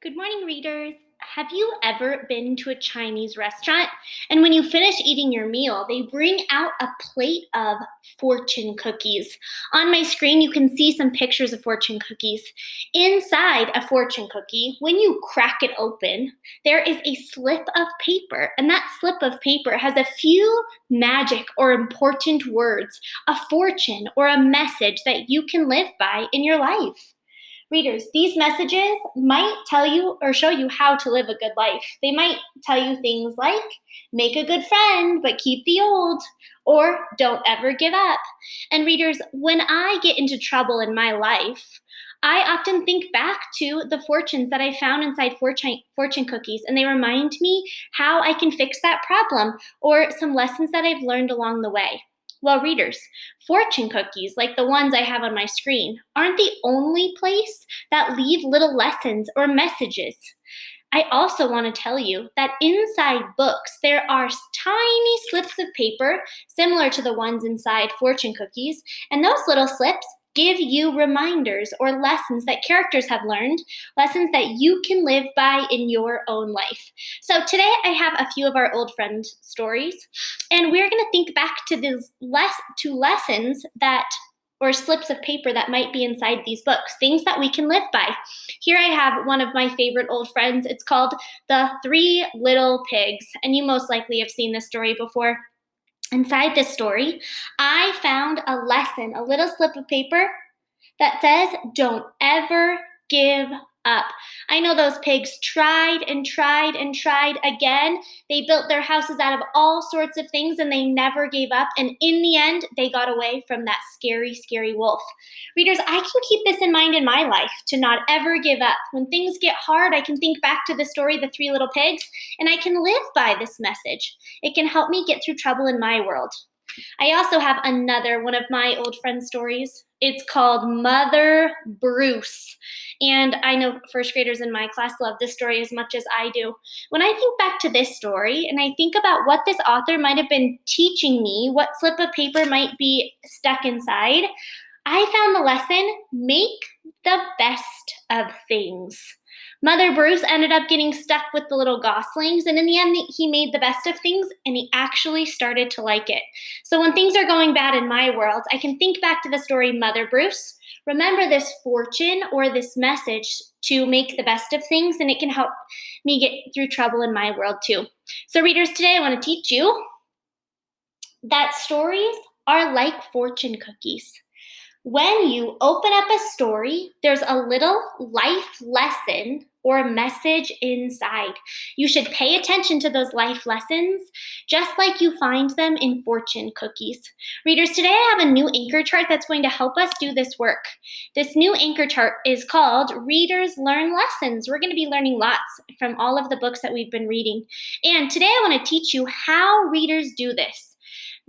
Good morning, readers. Have you ever been to a Chinese restaurant and when you finish eating your meal, they bring out a plate of fortune cookies? On my screen, you can see some pictures of fortune cookies. Inside a fortune cookie, when you crack it open, there is a slip of paper, and that slip of paper has a few magic or important words, a fortune or a message that you can live by in your life. Readers, these messages might tell you or show you how to live a good life. They might tell you things like, make a good friend, but keep the old, or don't ever give up. And readers, when I get into trouble in my life, I often think back to the fortunes that I found inside fortune cookies, and they remind me how I can fix that problem or some lessons that I've learned along the way. Well, readers, fortune cookies, like the ones I have on my screen, aren't the only place that leave little lessons or messages. I also want to tell you that inside books, there are tiny slips of paper similar to the ones inside fortune cookies, and those little slips give you reminders or lessons that characters have learned, lessons that you can live by in your own life. So today I have a few of our old friend stories, and we're going to think back to these lessons that or slips of paper that might be inside these books, things that we can live by. Here I have one of my favorite old friends. It's called The Three Little Pigs, and you most likely have seen this story before. Inside this story, I found a lesson, a little slip of paper that says, don't ever give up. I know those pigs tried and tried and tried again. They built their houses out of all sorts of things and they never gave up. And in the end, they got away from that scary, scary wolf. Readers, I can keep this in mind in my life to not ever give up. When things get hard, I can think back to the story, The Three Little Pigs, and I can live by this message. It can help me get through trouble in my world. I also have another one of my old friend stories. It's called Mother Bruce. And I know first graders in my class love this story as much as I do. When I think back to this story and I think about what this author might have been teaching me, what slip of paper might be stuck inside, I found the lesson, make the best of things. Mother Bruce ended up getting stuck with the little goslings, and in the end, he made the best of things, and he actually started to like it. So when things are going bad in my world, I can think back to the story Mother Bruce, remember this fortune or this message to make the best of things, and it can help me get through trouble in my world too. So readers, today I want to teach you that stories are like fortune cookies. When you open up a story, there's a little life lesson or a message inside. You should pay attention to those life lessons, just like you find them in fortune cookies. Readers, today I have a new anchor chart that's going to help us do this work. This new anchor chart is called Readers Learn Lessons. We're going to be learning lots from all of the books that we've been reading. And today I want to teach you how readers do this.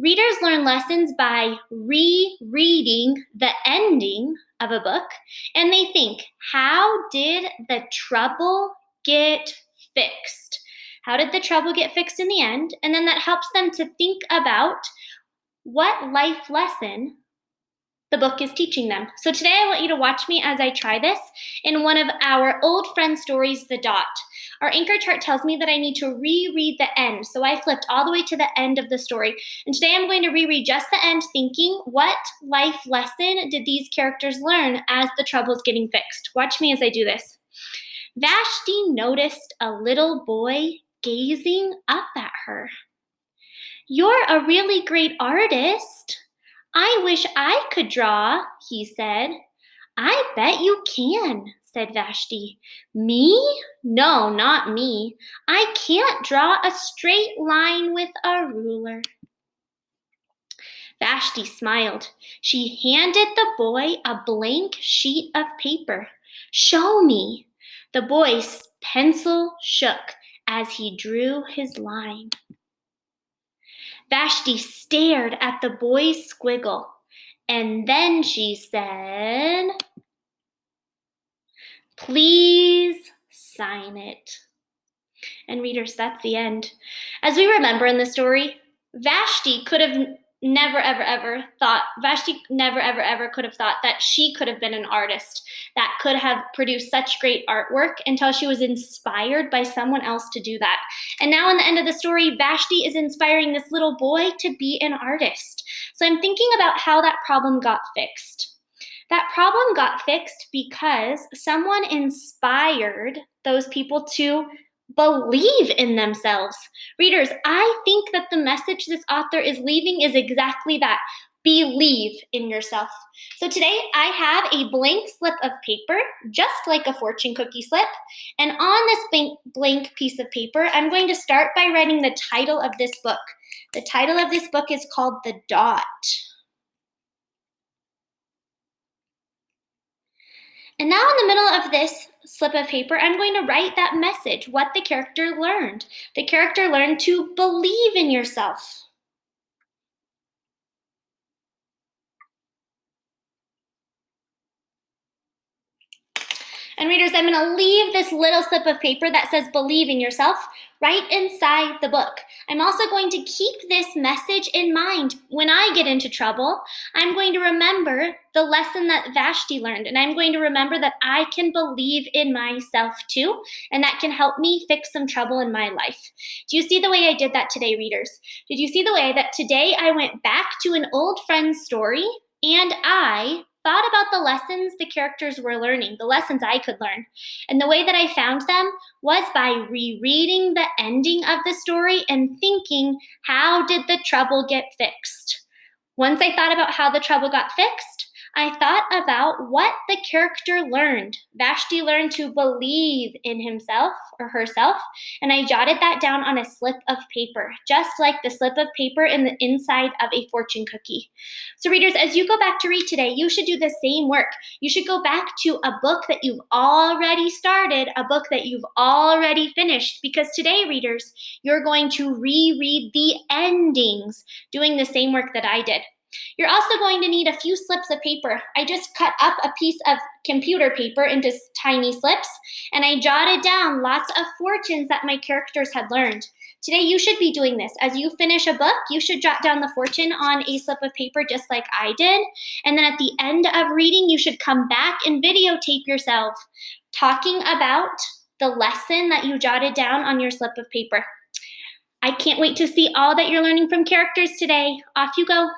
Readers learn lessons by rereading the ending of a book, and they think, how did the trouble get fixed? How did the trouble get fixed in the end? And then that helps them to think about what life lesson the book is teaching them. So today I want you to watch me as I try this in one of our old friend stories, The Dot. Our anchor chart tells me that I need to reread the end. So I flipped all the way to the end of the story. And today I'm going to reread just the end thinking, what life lesson did these characters learn as the trouble's getting fixed? Watch me as I do this. Vashti noticed a little boy gazing up at her. You're a really great artist. I wish I could draw, he said. I bet you can, said Vashti. Me? No, not me. I can't draw a straight line with a ruler. Vashti smiled. She handed the boy a blank sheet of paper. Show me. The boy's pencil shook as he drew his line. Vashti stared at the boy's squiggle, and then she said, please sign it. And readers, that's the end. As we remember in the story, Vashti could have never, ever, ever thought, Vashti never, ever, ever could have thought that she could have been an artist that could have produced such great artwork until she was inspired by someone else to do that. And now, in the end of the story, Vashti is inspiring this little boy to be an artist. So I'm thinking about how that problem got fixed. That problem got fixed because someone inspired those people to believe in themselves. Readers, I think that the message this author is leaving is exactly that. Believe in yourself. So today I have a blank slip of paper, just like a fortune cookie slip. And on this blank piece of paper, I'm going to start by writing the title of this book. The title of this book is called The Dot. And now in the middle of this slip of paper, I'm going to write that message, what the character learned. The character learned to believe in yourself. And readers, I'm going to leave this little slip of paper that says believe in yourself right inside the book. I'm also going to keep this message in mind. When I get into trouble, I'm going to remember the lesson that Vashti learned, and I'm going to remember that I can believe in myself too, and that can help me fix some trouble in my life. Do you see the way I did that today, readers? Did you see the way that today I went back to an old friend's story and I thought about the lessons the characters were learning, the lessons I could learn. And the way that I found them was by rereading the ending of the story and thinking, how did the trouble get fixed? Once I thought about how the trouble got fixed, I thought about what the character learned. Vashti learned to believe in himself or herself, and I jotted that down on a slip of paper, just like the slip of paper in the inside of a fortune cookie. So readers, as you go back to read today, you should do the same work. You should go back to a book that you've already started, a book that you've already finished, because today, readers, you're going to reread the endings, doing the same work that I did. You're also going to need a few slips of paper. I just cut up a piece of computer paper into tiny slips, and I jotted down lots of fortunes that my characters had learned. Today, you should be doing this. As you finish a book, you should jot down the fortune on a slip of paper just like I did. And then at the end of reading, you should come back and videotape yourself talking about the lesson that you jotted down on your slip of paper. I can't wait to see all that you're learning from characters today. Off you go.